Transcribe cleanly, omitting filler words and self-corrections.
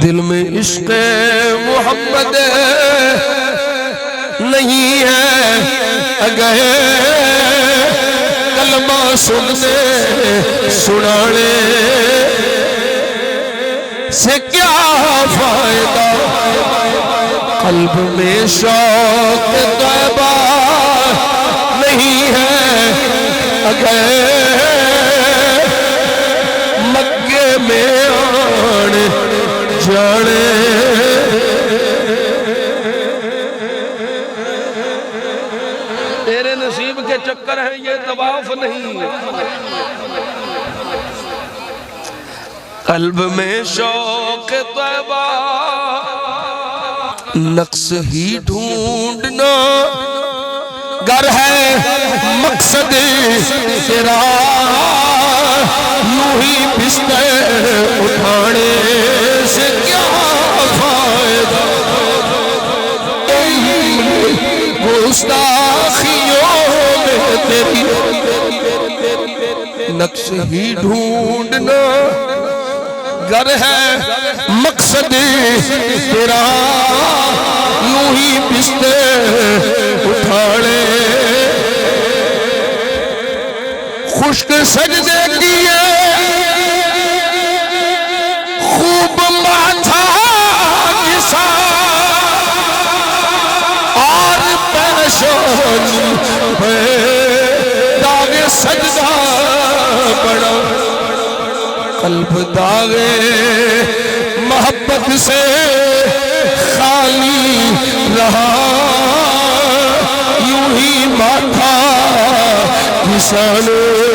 دل میں عشق محمد نہیں ہے اگر کلمہ سننے سنانے سے کیا فائدہ قلب میں شوق طیبہ نہیں ہے اگر مکے میں آن جانے تیرے نصیب کے چکر ہیں یہ طواف نہیں قلب میں شوق طیبہ نقص ہی ڈھونڈنا گر ہے مقصد تیرا یوں ہی بستر اٹھانے سے کیا فائدہ گستاخیوں میں تیری نقص ہی ڈھونڈنا گر ہے مقصد تیرا یوں ہی بستر اٹھانے خشک سجدے کیے خوب ماتھا کسا اور پیشانی پہ داغ سجدہ بڑا قلب داغ محبت سے خالی رہا یوں ہی ماتھا کسانے